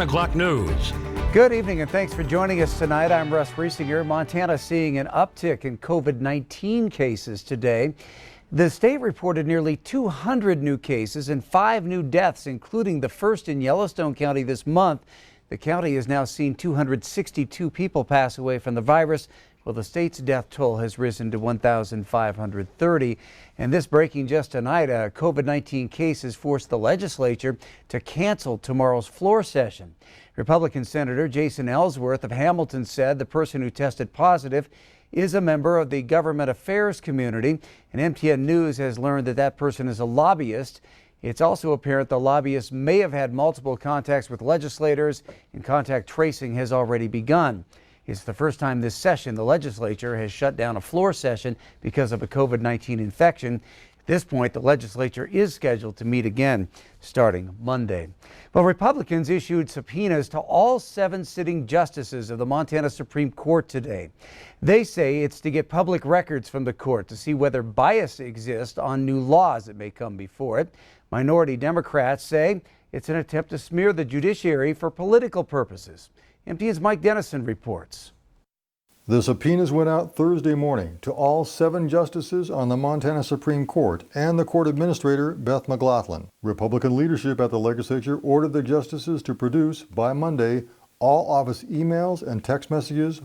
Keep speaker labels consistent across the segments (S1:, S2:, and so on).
S1: o'clock news.
S2: Good evening and thanks for joining us tonight. I'm Russ Riesinger. Montana seeing an uptick in COVID-19 cases today. The state reported nearly 200 new cases and 5 new deaths, including the first in Yellowstone County this month. The county has now seen 262 people pass away from the virus, while the state's death toll has risen to 1,530. And this breaking just tonight, a COVID-19 case has forced the legislature to cancel tomorrow's floor session. Republican Senator Jason Ellsworth of Hamilton said the person who tested positive is a member of the government affairs community, and MTN News has learned that that person is a lobbyist. It's also apparent the lobbyist may have had multiple contacts with legislators, and contact tracing has already begun. It's the first time this session the legislature has shut down a floor session because of a COVID-19 infection. At this point, the legislature is scheduled to meet again starting Monday. Well, Republicans issued subpoenas to all 7 sitting justices of the Montana Supreme Court today. They say it's to get public records from the court to see whether bias exists on new laws that may come before it. Minority Democrats say it's an attempt to smear the judiciary for political purposes. MTN's Mike Dennison reports.
S3: The subpoenas went out Thursday morning to all 7 justices on the Montana Supreme Court and the court administrator, Beth McLaughlin. Republican leadership at the legislature ordered the justices to produce, by Monday, all office emails and text messages,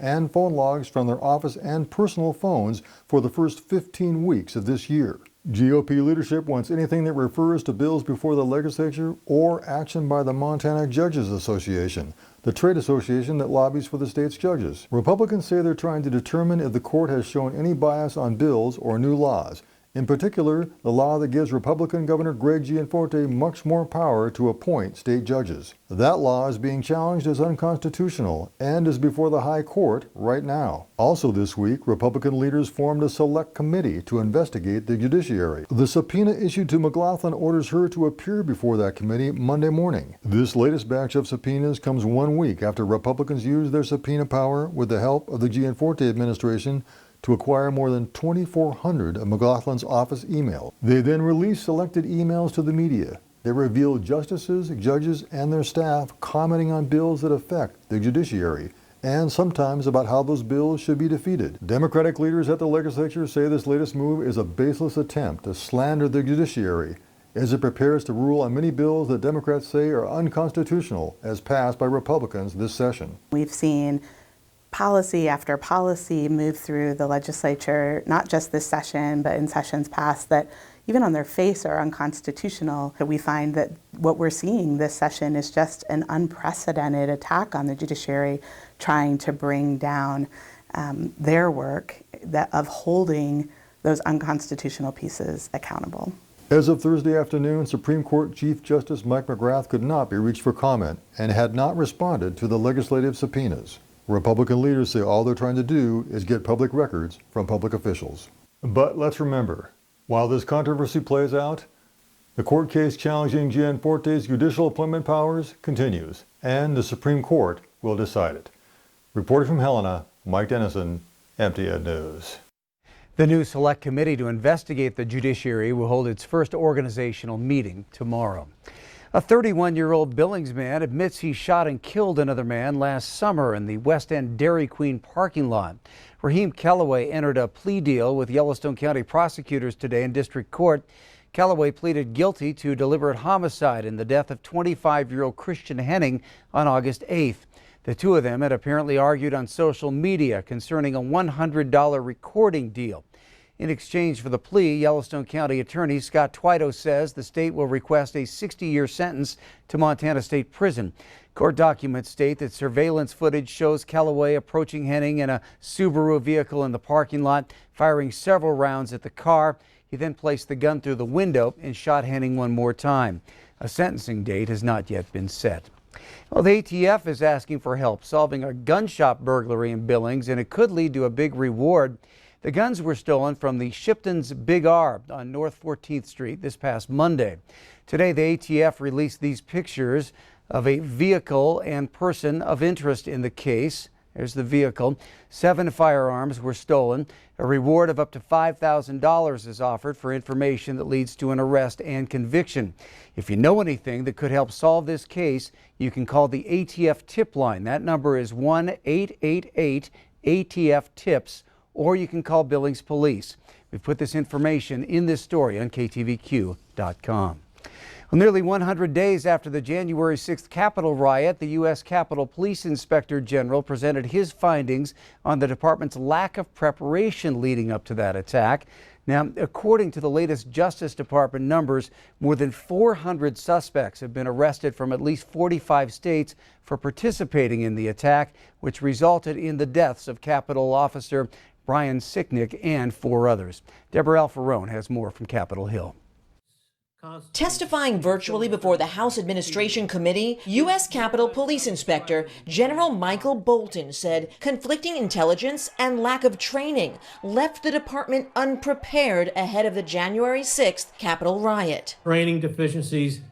S3: and phone logs from their office and personal phones for the first 15 weeks of this year. GOP leadership wants anything that refers to bills before the legislature or action by the Montana Judges Association, the trade association that lobbies for the state's judges. Republicans say they're trying to determine if the court has shown any bias on bills or new laws. In particular, the law that gives Republican Governor Greg Gianforte much more power to appoint state judges. That law is being challenged as unconstitutional and is before the High Court right now. Also this week, Republican leaders formed a select committee to investigate the judiciary. The subpoena issued to McLaughlin orders her to appear before that committee Monday morning. This latest batch of subpoenas comes 1 week after Republicans used their subpoena power with the help of the Gianforte administration to acquire more than 2,400 of McLaughlin's office emails. They then released selected emails to the media. They revealed justices, judges, and their staff commenting on bills that affect the judiciary, and sometimes about how those bills should be defeated. Democratic leaders at the legislature say this latest move is a baseless attempt to slander the judiciary as it prepares to rule on many bills that Democrats say are unconstitutional as passed by Republicans this session.
S4: We've seen policy after policy move through the legislature, not just this session, but in sessions past, that even on their face are unconstitutional. We find that what we're seeing this session is just an unprecedented attack on the judiciary, trying to bring down their work of holding those unconstitutional pieces accountable.
S3: As of Thursday afternoon, Supreme Court Chief Justice Mike McGrath could not be reached for comment and had not responded to the legislative subpoenas. Republican leaders say all they're trying to do is get public records from public officials. But let's remember, while this controversy plays out, the court case challenging Gianforte's judicial appointment powers continues, and the Supreme Court will decide it. Reporting from Helena, Mike Dennison, MTN News.
S2: The new select committee to investigate the judiciary will hold its first organizational meeting tomorrow. A 31-year-old Billings man admits he shot and killed another man last summer in the West End Dairy Queen parking lot. RAHIM CALLOWAY entered a plea deal with Yellowstone County prosecutors today in district court. CALLOWAY pleaded guilty to deliberate homicide in the death of 25-year-old Christian Henning on August 8th. The two of them had apparently argued on social media concerning a $100 recording deal. In exchange for the plea, Yellowstone County Attorney Scott Twito says the state will request a 60-year sentence to Montana State Prison. Court documents state that surveillance footage shows CALLOWAY approaching Henning in a Subaru vehicle in the parking lot, firing several rounds at the car. He then placed the gun through the window and shot Henning one more time. A sentencing date has not yet been set. Well, the ATF is asking for help solving a gun shop burglary in Billings, and it could lead to a big reward. The guns were stolen from the Shipton's Big R on North 14th Street this past Monday. Today, the ATF released these pictures of a vehicle and person of interest in the case. There's the vehicle. 7 firearms were stolen. A reward of up to $5,000 is offered for information that leads to an arrest and conviction. If you know anything that could help solve this case, you can call the ATF tip line. That number is 1-888-ATF-TIPS, or you can call Billings Police. We've put this information in this story on KTVQ.com. Well, nearly 100 days after the January 6th Capitol riot, the U.S. Capitol Police Inspector General presented his findings on the department's lack of preparation leading up to that attack. Now, according to the latest Justice Department numbers, more than 400 suspects have been arrested from at least 45 states for participating in the attack, which resulted in the deaths of Capitol officer Brian Sicknick and 4 others. Deborah Alfarone has more from Capitol Hill.
S1: Testifying virtually before the House Administration Committee, U.S. Capitol Police Inspector General Michael Bolton said conflicting intelligence and lack of training left the department unprepared ahead of the January 6th Capitol riot.
S5: Training deficiencies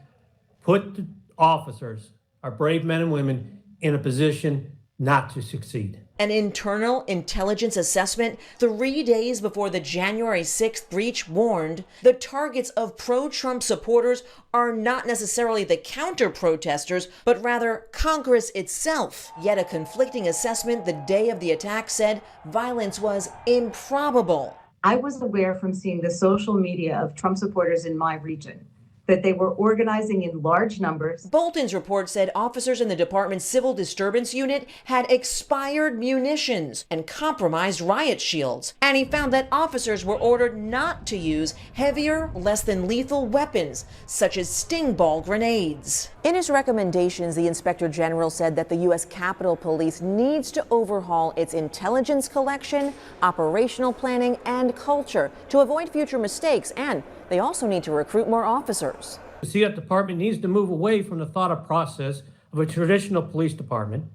S5: put the officers, our brave men and women, in a position not to succeed.
S1: An internal intelligence assessment 3 days before the January 6th breach warned the targets of pro-Trump supporters are not necessarily the counter-protesters, but rather Congress itself. Yet a conflicting assessment the day of the attack said violence was improbable.
S6: I was aware from seeing the social media of Trump supporters in my region that they were organizing in large numbers.
S1: Bolton's report said officers in the department's civil disturbance unit had expired munitions and compromised riot shields. And he found that officers were ordered not to use heavier, less than lethal weapons, such as sting ball grenades. In his recommendations, the Inspector General said that the U.S. Capitol Police needs to overhaul its intelligence collection, operational planning, and culture to avoid future mistakes, and they also need to recruit more officers.
S5: The CF department needs to move away from the thought process of a traditional police department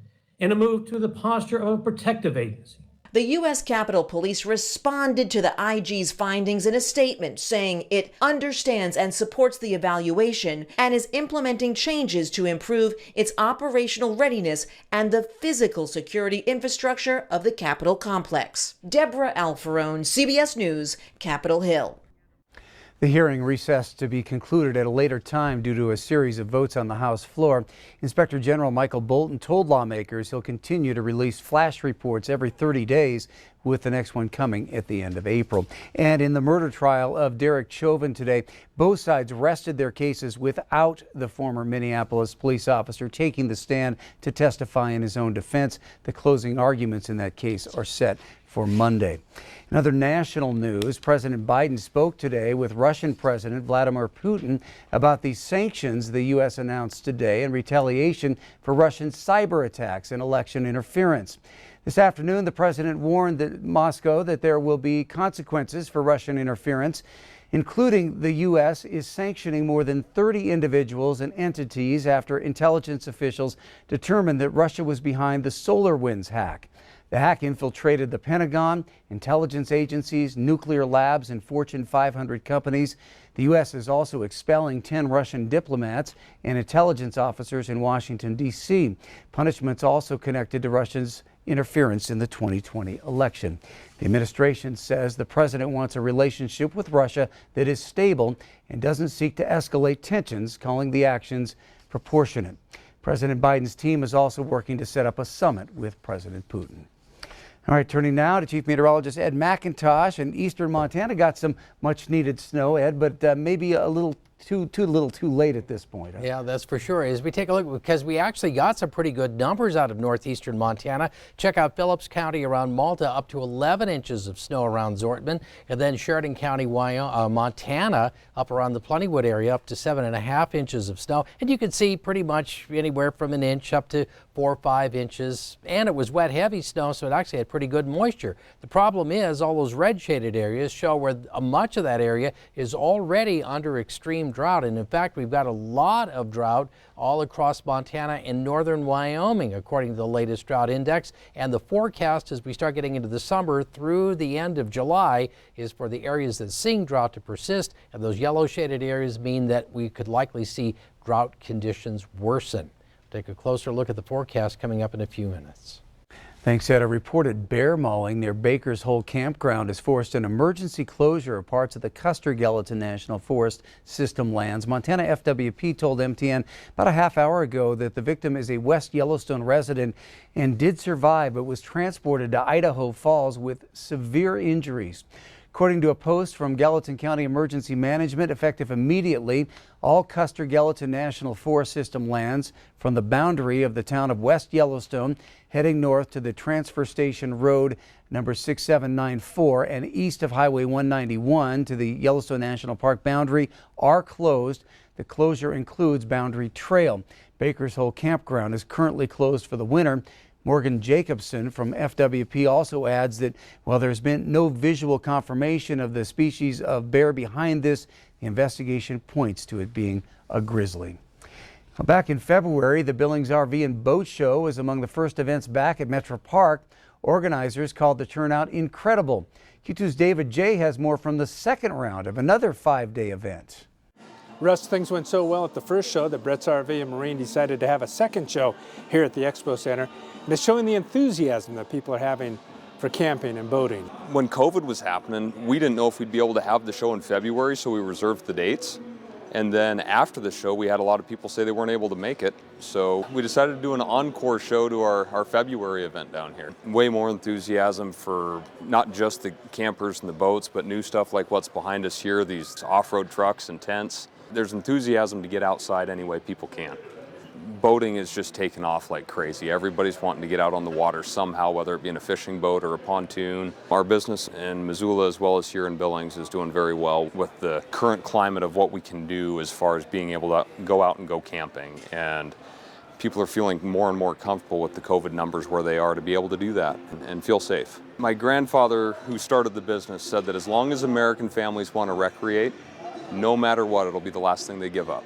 S5: and to move to the posture of a protective agency.
S1: The U.S. Capitol Police responded to the IG's findings in a statement saying it understands and supports the evaluation and is implementing changes to improve its operational readiness and the physical security infrastructure of the Capitol complex. Deborah Alfarone, CBS News, Capitol Hill.
S2: The hearing recessed to be concluded at a later time due to a series of votes on the House floor. Inspector General Michael Bolton told lawmakers he'll continue to release flash reports every 30 days, with the next one coming at the end of April. And in the murder trial of Derek Chauvin today, both sides rested their cases without the former Minneapolis police officer taking the stand to testify in his own defense. The closing arguments in that case are set for Monday. In other national news, President Biden spoke today with Russian President Vladimir Putin about the sanctions the U.S. announced today in retaliation for Russian cyber attacks and election interference. This afternoon, the president warned Moscow that there will be consequences for Russian interference, including the U.S. is sanctioning more than 30 individuals and entities after intelligence officials determined that Russia was behind the SolarWinds hack. The hack infiltrated the Pentagon, intelligence agencies, nuclear labs, and Fortune 500 companies. The U.S. is also expelling 10 Russian diplomats and intelligence officers in Washington, D.C. Punishments also connected to Russia's interference in the 2020 election. The administration says the president wants a relationship with Russia that is stable and doesn't seek to escalate tensions, calling the actions proportionate. President Biden's team is also working to set up a summit with President Putin. All right, turning now to Chief Meteorologist Ed McIntosh. In eastern Montana got some much needed snow, Ed, but maybe a little too late at this point.
S7: Yeah, that's for sure. As we take a look, because we actually got some pretty good numbers out of northeastern Montana. Check out Phillips County around Malta, up to 11 inches of snow around Zortman, and then Sheridan County, Montana, up around the Plentywood area, up to 7.5 inches of snow. And you can see pretty much anywhere from an inch up to 4 or 5 inches. And it was wet, heavy snow, so it actually had pretty good moisture. The problem is all those red shaded areas show where much of that area is already under extreme drought. And in fact, we've got a lot of drought all across Montana and northern Wyoming, according to the latest drought index. And the forecast as we start getting into the summer through the end of July is for the areas that seeing drought to persist. And those yellow shaded areas mean that we could likely see drought conditions worsen. Take a closer look at the forecast coming up in a few minutes.
S2: Thanks, Ed. A reported bear mauling near Baker's Hole Campground has forced an emergency closure of parts of the Custer-Gallatin National Forest system lands. Montana FWP told MTN about a half hour ago that the victim is a West Yellowstone resident and did survive, but was transported to Idaho Falls with severe injuries. According to a post from Gallatin County Emergency Management, effective immediately, all Custer-Gallatin National Forest System lands from the boundary of the town of West Yellowstone heading north to the Transfer Station Road number 6794 and east of Highway 191 to the Yellowstone National Park boundary are closed. The closure includes Boundary Trail. Baker's Hole Campground is currently closed for the winter. Morgan Jacobson from FWP also adds that while there's been no visual confirmation of the species of bear behind this, the investigation points to it being a grizzly. Back in February, the Billings RV and Boat Show was among the first events back at Metro Park. Organizers called the turnout incredible. Q2's David J. has more from the second round of another 5-day event.
S8: Russ, things went so well at the first show that Brett's RV and Marine decided to have a second show here at the Expo Center. And it's showing the enthusiasm that people are having for camping and boating.
S9: When COVID was happening, we didn't know if we'd be able to have the show in February, so we reserved the dates. And then after the show, we had a lot of people say they weren't able to make it. So we decided to do an encore show to our February event down here. Way more enthusiasm for not just the campers and the boats, but new stuff like what's behind us here, these off-road trucks and tents. There's enthusiasm to get outside any way people can. Boating is just taking off like crazy. Everybody's wanting to get out on the water somehow, whether it be in a fishing boat or a pontoon. Our business in Missoula as well as here in Billings is doing very well with the current climate of what we can do as far as being able to go out and go camping. And people are feeling more and more comfortable with the COVID numbers where they are to be able to do that and feel safe. My grandfather, who started the business, said that as long as American families want to recreate, no matter what, it'll be the last thing they give up.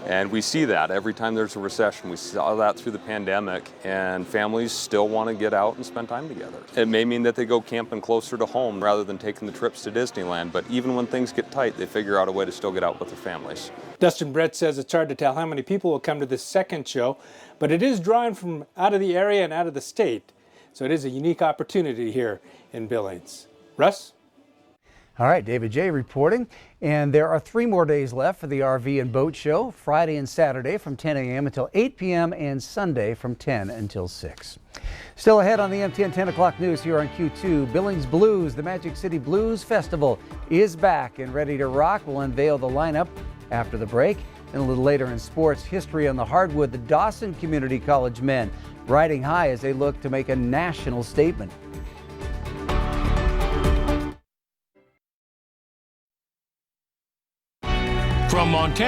S9: And we see that every time there's a recession. We saw that through the pandemic, and families still want to get out and spend time together. It may mean that they go camping closer to home rather than taking the trips to Disneyland, but even when things get tight, they figure out a way to still get out with their families.
S8: Dustin Brett says it's hard to tell how many people will come to this second show, but it is drawing from out of the area and out of the state. So it is a unique opportunity here in Billings. Russ?
S2: All right, David J. reporting. And there are 3 more days left for the RV and Boat Show, Friday and Saturday from 10 a.m. until 8 p.m. and Sunday from 10 until 6. Still ahead on the MTN 10 o'clock news here on Q2, Billings Blues, the Magic City Blues Festival is back and ready to rock. We'll unveil the lineup after the break. And a little later in sports, history on the hardwood, the Dawson Community College men riding high as they look to make a national statement.
S10: From Montana